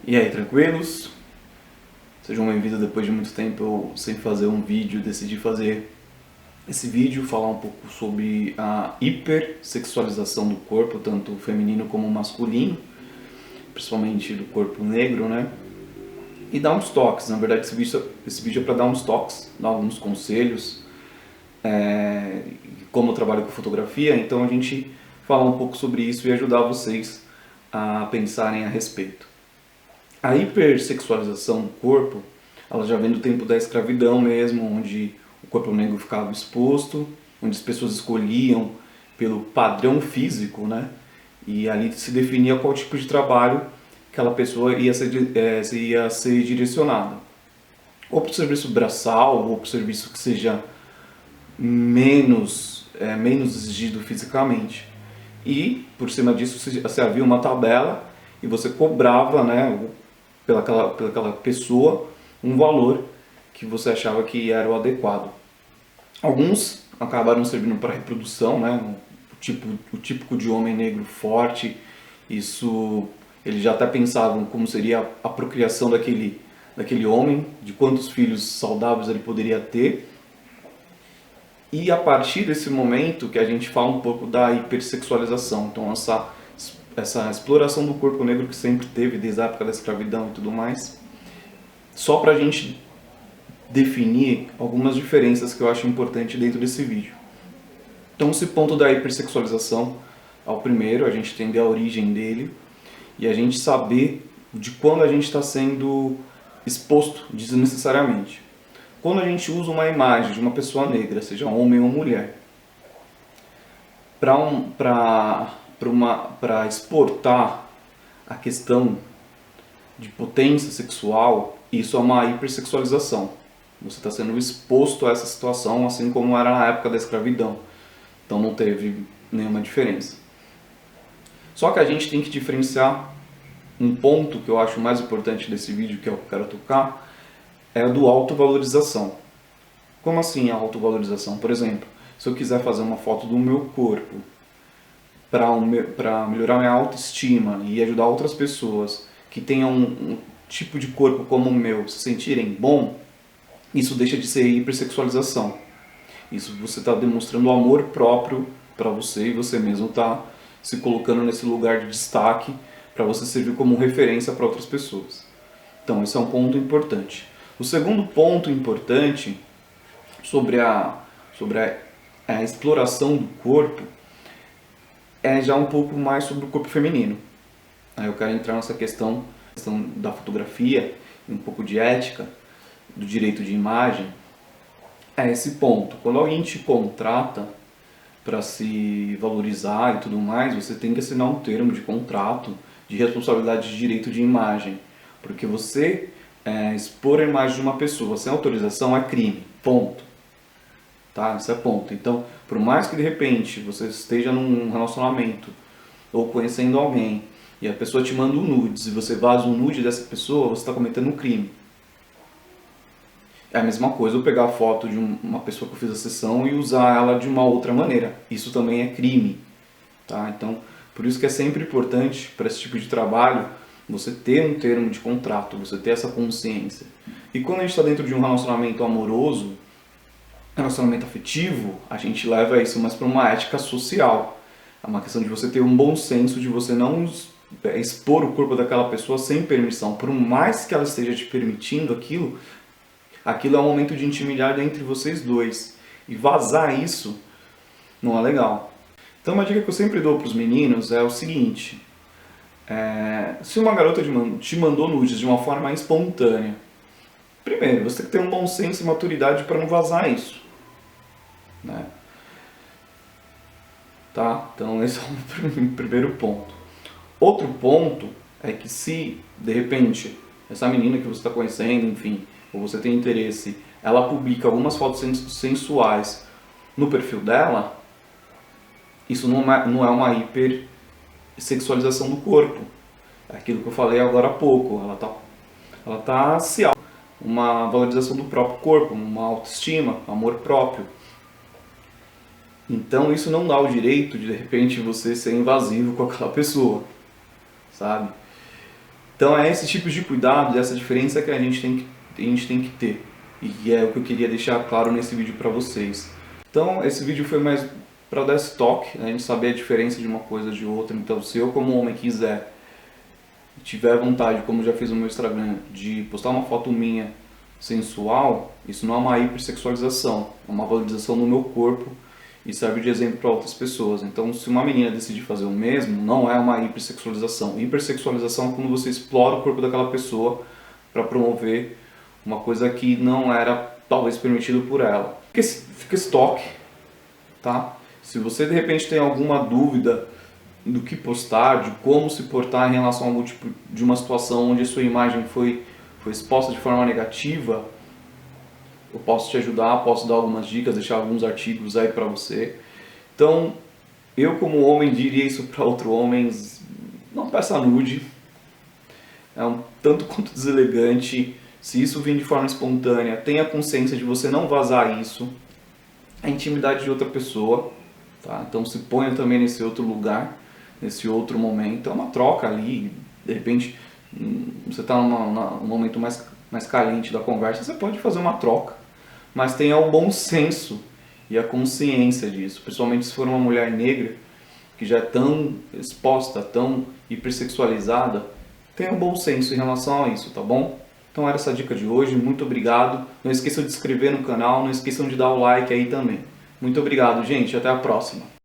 E aí, tranquilos? Sejam bem-vindos. Depois de muito tempo eu sem fazer um vídeo, decidi fazer esse vídeo, falar um pouco sobre a hipersexualização do corpo, tanto feminino como masculino, principalmente do corpo negro, né? E dar uns toques. Na verdade, esse vídeo é para dar uns toques, dar alguns conselhos. Como eu trabalho com fotografia, então a gente falar um pouco sobre isso e ajudar vocês a pensarem a respeito. A hipersexualização do corpo, ela já vem do tempo da escravidão mesmo, onde o corpo negro ficava exposto, onde as pessoas escolhiam pelo padrão físico, né? E ali se definia qual tipo de trabalho aquela pessoa ia ser direcionada. Ou para o serviço braçal, ou para o serviço que seja menos exigido fisicamente. E, por cima disso, você havia uma tabela e você cobrava, né, pelaquela pessoa um valor que você achava que era o adequado. Alguns acabaram servindo para reprodução, né, o típico de homem negro forte. Isso, eles já até pensavam como seria a procriação daquele homem, de quantos filhos saudáveis ele poderia ter. E a partir desse momento que a gente fala um pouco da hipersexualização, então essa exploração do corpo negro que sempre teve desde a época da escravidão e tudo mais, só para a gente definir algumas diferenças que eu acho importante dentro desse vídeo. Então esse ponto da hipersexualização é o primeiro, a gente entender a origem dele e a gente saber de quando a gente está sendo exposto desnecessariamente. Quando a gente usa uma imagem de uma pessoa negra, seja homem ou mulher, para exportar a questão de potência sexual, isso é uma hipersexualização. Você está sendo exposto a essa situação, assim como era na época da escravidão. Então não teve nenhuma diferença. Só que a gente tem que diferenciar um ponto que eu acho mais importante desse vídeo, que é o que eu quero tocar, é a do autovalorização. Como assim a autovalorização? Por exemplo, se eu quiser fazer uma foto do meu corpo para melhorar minha autoestima e ajudar outras pessoas que tenham um tipo de corpo como o meu se sentirem bom, isso deixa de ser hipersexualização. Isso você está demonstrando amor próprio para você e você mesmo está se colocando nesse lugar de destaque para você servir como referência para outras pessoas. Então esse é um ponto importante. O segundo ponto importante sobre a exploração do corpo é já um pouco mais sobre o corpo feminino. Aí eu quero entrar nessa questão da fotografia e um pouco de ética, do direito de imagem. É esse ponto. Quando alguém te contrata para se valorizar e tudo mais, você tem que assinar um termo de contrato de responsabilidade de direito de imagem. Porque você expor a imagem de uma pessoa sem autorização é crime. Ponto. Tá? Isso é ponto. Então, por mais que de repente você esteja num relacionamento ou conhecendo alguém e a pessoa te manda um nudes e você vaza um nude dessa pessoa, você está cometendo um crime. É a mesma coisa eu pegar a foto de uma pessoa que eu fiz a sessão e usar ela de uma outra maneira. Isso também é crime. Tá? Então, por isso que é sempre importante para esse tipo de trabalho você ter um termo de contrato, você ter essa consciência. E quando a gente está dentro de um relacionamento amoroso, relacionamento afetivo, a gente leva isso mais para uma ética social. É uma questão de você ter um bom senso, de você não expor o corpo daquela pessoa sem permissão. Por mais que ela esteja te permitindo aquilo é um momento de intimidade entre vocês dois. E vazar isso não é legal. Então uma dica que eu sempre dou para os meninos é o seguinte: se uma garota te mandou nudes de uma forma espontânea, primeiro, você tem que ter um bom senso e maturidade para não vazar isso. Né? Tá? Então esse é o primeiro ponto. Outro ponto é que se, de repente, essa menina que você está conhecendo, enfim, ou você tem interesse, ela publica algumas fotos sensuais no perfil dela, isso não é uma hipersexualização do corpo. É aquilo que eu falei agora há pouco. Ela tá se uma valorização do próprio corpo, uma autoestima, amor próprio. Então isso não dá o direito de repente você ser invasivo com aquela pessoa, sabe? Então é esse tipo de cuidado, essa diferença que a gente tem que ter. E é o que eu queria deixar claro nesse vídeo para vocês. Então esse vídeo foi mais para dar esse toque, né, a gente saber a diferença de uma coisa de outra. Então se eu como homem quiser, tiver vontade, como já fiz no meu Instagram, de postar uma foto minha sensual, isso não é uma hipersexualização, é uma valorização do meu corpo e serve de exemplo para outras pessoas. Então, se uma menina decidir fazer o mesmo, não é uma hipersexualização. Hipersexualização é quando você explora o corpo daquela pessoa para promover uma coisa que não era talvez permitido por ela. Fica esse toque, tá? Se você de repente tem alguma dúvida do que postar, de como se portar em relação a algum tipo de uma situação onde a sua imagem foi exposta de forma negativa, eu posso te ajudar, posso dar algumas dicas, deixar alguns artigos aí para você. Então, eu como homem diria isso para outros homens, não peça nude, é um tanto quanto deselegante. Se isso vir de forma espontânea, tenha consciência de você não vazar isso, a intimidade de outra pessoa, tá? Então se ponha também nesse outro lugar, nesse outro momento, é uma troca ali, de repente você está num momento mais carente da conversa, você pode fazer uma troca, mas tenha o bom senso e a consciência disso, principalmente se for uma mulher negra, que já é tão exposta, tão hipersexualizada, tenha um bom senso em relação a isso, tá bom? Então era essa a dica de hoje, muito obrigado. Não esqueçam de se inscrever no canal, não esqueçam de dar o like aí também. Muito obrigado, gente, até a próxima.